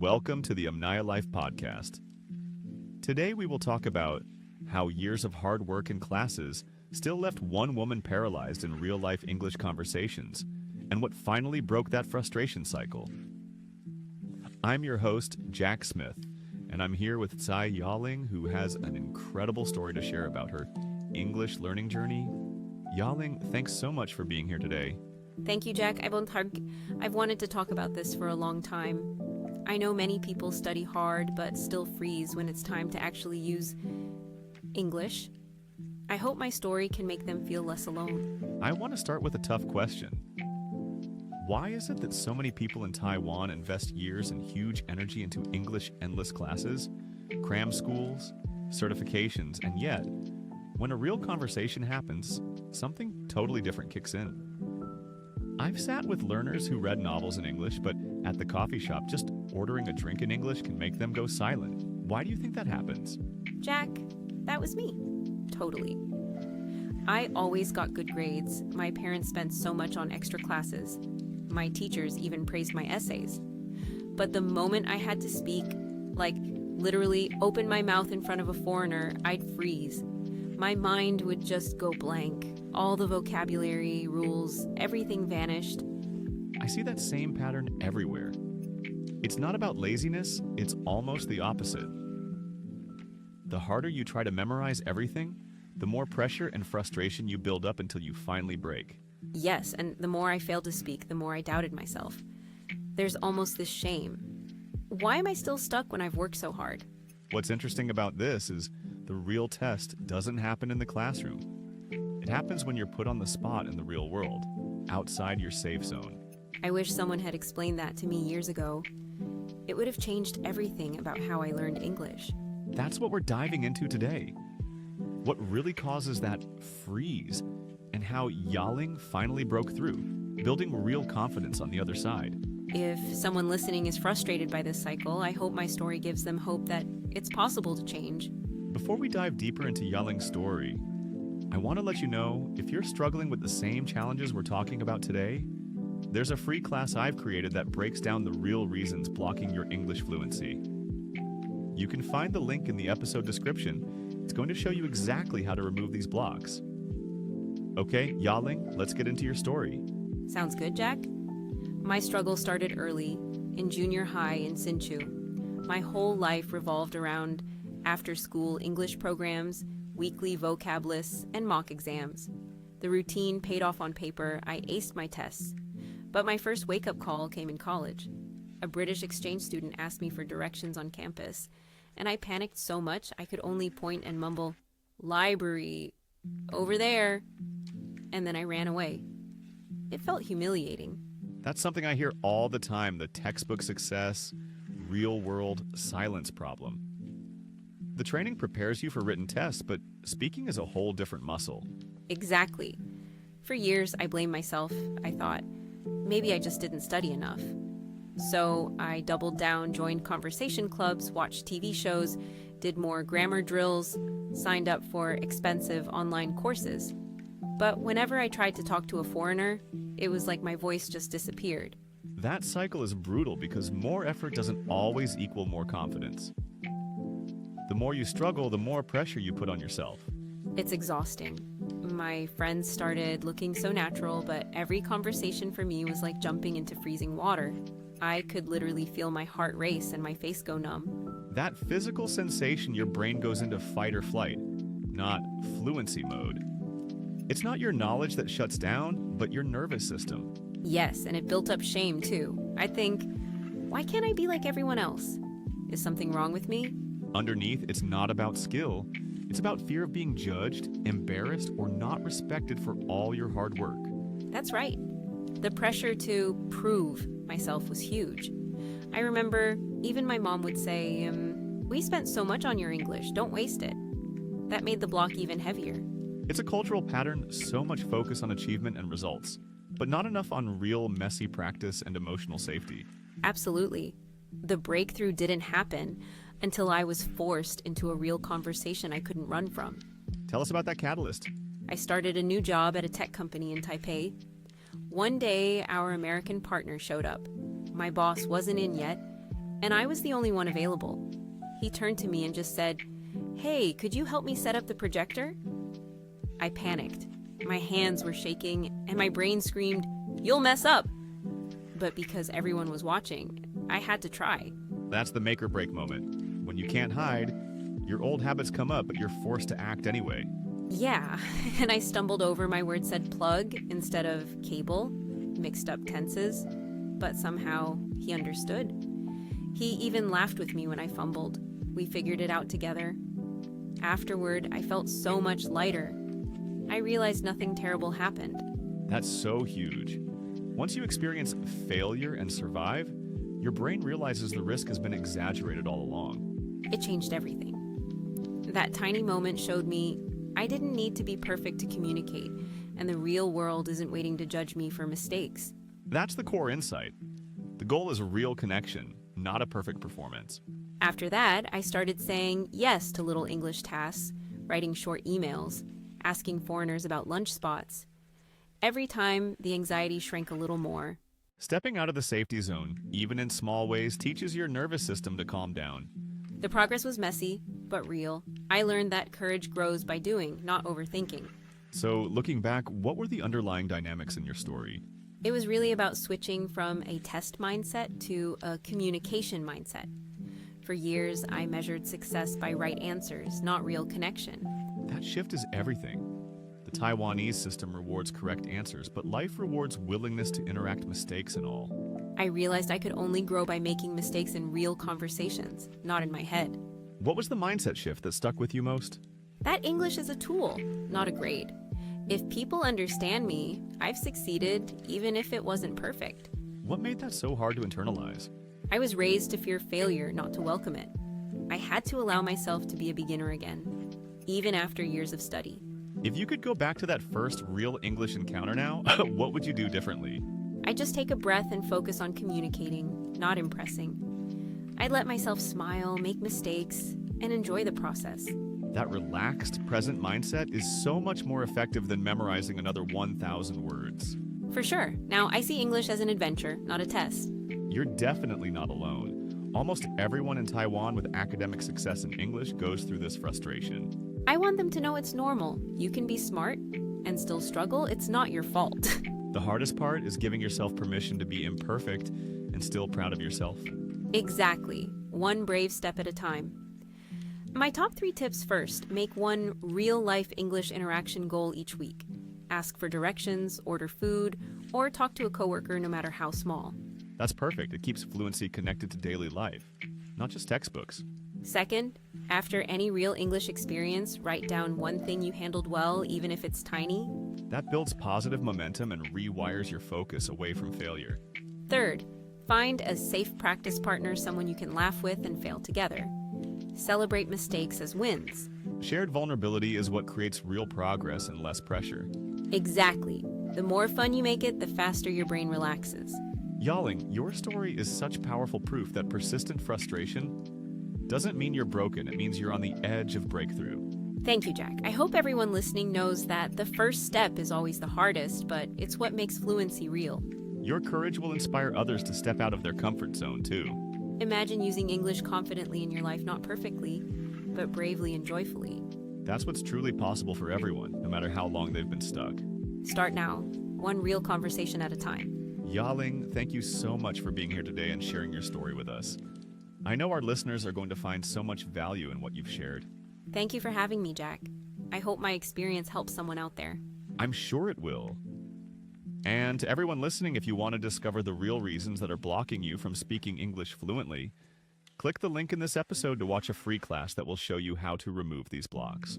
Welcome to the Amnayalife podcast. Today we will talk about how years of hard work and classes still left one woman paralyzed in real-life English conversations, and what finally broke that frustration cycle. I'm your host, Jack Smith, and I'm here with Tsai Yaling, who has an incredible story to share about her English learning journey. Yaling, thanks so much for being here today. Thank you, Jack. I've wanted to talk about this for a long time. I know many people study hard but still freeze when it's time to actually use English. I hope my story can make them feel less alone. I want to start with a tough question. Why is it that so many people in Taiwan invest years and huge energy into English endless classes, cram schools, certifications, and yet, when a real conversation happens, something totally different kicks in? I've sat with learners who read novels in English, but at the coffee shop, just ordering a drink in English can make them go silent. Why do you think that happens? Jack, that was me. Totally. I always got good grades. My parents spent so much on extra classes. My teachers even praised my essays. But the moment I had to speak, like literally open my mouth in front of a foreigner, I'd freeze. My mind would just go blank. All the vocabulary, rules, everything vanished. I see that same pattern everywhere. It's not about laziness, it's almost the opposite. The harder you try to memorize everything, the more pressure and frustration you build up until you finally break. Yes, and the more I failed to speak, the more I doubted myself. There's almost this shame. Why am I still stuck when I've worked so hard? What's interesting about this is the real test doesn't happen in the classroom. It happens when you're put on the spot in the real world, outside your safe zone. I wish someone had explained that to me years ago. It would have changed everything about how I learned English. That's what we're diving into today. What really causes that freeze, and how Yaling finally broke through, building real confidence on the other side. If someone listening is frustrated by this cycle, I hope my story gives them hope that it's possible to change. Before we dive deeper into Yaling's story, I want to let you know, if you're struggling with the same challenges we're talking about today, there's a free class I've created that breaks down the real reasons blocking your English fluency. You can find the link in the episode description. It's going to show you exactly how to remove these blocks. Okay, Yaling, let's get into your story. Sounds good, Jack? My struggle started early, in junior high in Hsinchu. My whole life revolved around after-school English programs, weekly vocab lists, and mock exams. The routine paid off on paper. I aced my tests. But my first wake-up call came in college. A British exchange student asked me for directions on campus, and I panicked so much I could only point and mumble, "Library, over there," and then I ran away. It felt humiliating. That's something I hear all the time, the textbook success, real-world silence problem. The training prepares you for written tests, but speaking is a whole different muscle. Exactly. For years, I blamed myself. I thought, maybe I just didn't study enough. So I doubled down, joined conversation clubs, watched TV shows, did more grammar drills, signed up for expensive online courses. But whenever I tried to talk to a foreigner, it was like my voice just disappeared. That cycle is brutal because more effort doesn't always equal more confidence. The more you struggle, the more pressure you put on yourself. It's exhausting. My friends started looking so natural, but every conversation for me was like jumping into freezing water. I could literally feel my heart race and my face go numb. That physical sensation, your brain goes into fight or flight, not fluency mode. It's not your knowledge that shuts down, but your nervous system. Yes, and it built up shame too. I think, why can't I be like everyone else? Is something wrong with me? Underneath, it's not about skill. It's about fear of being judged, embarrassed, or not respected for all your hard work. That's right. The pressure to prove myself was huge. I remember even my mom would say, "We spent so much on your English, don't waste it." That made the block even heavier. It's a cultural pattern, so much focus on achievement and results, but not enough on real messy practice and emotional safety. Absolutely. The breakthrough didn't happen until I was forced into a real conversation I couldn't run from. Tell us about that catalyst. I started a new job at a tech company in Taipei. One day, our American partner showed up. My boss wasn't in yet, and I was the only one available. He turned to me and just said, "Hey, could you help me set up the projector?" I panicked. My hands were shaking, and my brain screamed, "You'll mess up!" But because everyone was watching, I had to try. That's the make or break moment. When you can't hide, your old habits come up, but you're forced to act anyway. Yeah, and I stumbled over my word said plug instead of cable, mixed up tenses, but somehow he understood. He even laughed with me when I fumbled. We figured it out together. Afterward, I felt so much lighter. I realized nothing terrible happened. That's so huge. Once you experience failure and survive, your brain realizes the risk has been exaggerated all along. It changed everything. That tiny moment showed me I didn't need to be perfect to communicate, and the real world isn't waiting to judge me for mistakes. That's the core insight. The goal is real connection, not a perfect performance. After that, I started saying yes to little English tasks, writing short emails, asking foreigners about lunch spots. Every time, the anxiety shrank a little more. Stepping out of the safety zone, even in small ways, teaches your nervous system to calm down. The progress was messy, but real. I learned that courage grows by doing, not overthinking. So, looking back, what were the underlying dynamics in your story? It was really about switching from a test mindset to a communication mindset. For years, I measured success by right answers, not real connection. That shift is everything. The Taiwanese system rewards correct answers, but life rewards willingness to interact mistakes and all. I realized I could only grow by making mistakes in real conversations, not in my head. What was the mindset shift that stuck with you most? That English is a tool, not a grade. If people understand me, I've succeeded, even if it wasn't perfect. What made that so hard to internalize? I was raised to fear failure, not to welcome it. I had to allow myself to be a beginner again, even after years of study. If you could go back to that first real English encounter now, what would you do differently? I'd just take a breath and focus on communicating, not impressing. I'd let myself smile, make mistakes, and enjoy the process. That relaxed, present mindset is so much more effective than memorizing another 1,000 words. For sure. Now, I see English as an adventure, not a test. You're definitely not alone. Almost everyone in Taiwan with academic success in English goes through this frustration. I want them to know it's normal. You can be smart and still struggle. It's not your fault. The hardest part is giving yourself permission to be imperfect and still proud of yourself. Exactly. One brave step at a time. My top 3 tips first. Make one real-life English interaction goal each week. Ask for directions, order food, or talk to a coworker no matter how small. That's perfect. It keeps fluency connected to daily life, not just textbooks. Second, after any real English experience, write down one thing you handled well, even if it's tiny. That builds positive momentum and rewires your focus away from failure. Third, find a safe practice partner, someone you can laugh with and fail together. Celebrate mistakes as wins. Shared vulnerability is what creates real progress and less pressure. Exactly. The more fun you make it, the faster your brain relaxes.雅伶, your story is such powerful proof that persistent frustration doesn't mean you're broken. It means you're on the edge of breakthrough. Thank you, Jack. I hope everyone listening knows that the first step is always the hardest, but it's what makes fluency real. Your courage will inspire others to step out of their comfort zone, too. Imagine using English confidently in your life, not perfectly, but bravely and joyfully. That's what's truly possible for everyone, no matter how long they've been stuck. Start now, one real conversation at a time.雅伶, thank you so much for being here today and sharing your story with us. I know our listeners are going to find so much value in what you've shared. Thank you for having me, Jack. I hope my experience helps someone out there. I'm sure it will. And to everyone listening, if you want to discover the real reasons that are blocking you from speaking English fluently, click the link in this episode to watch a free class that will show you how to remove these blocks.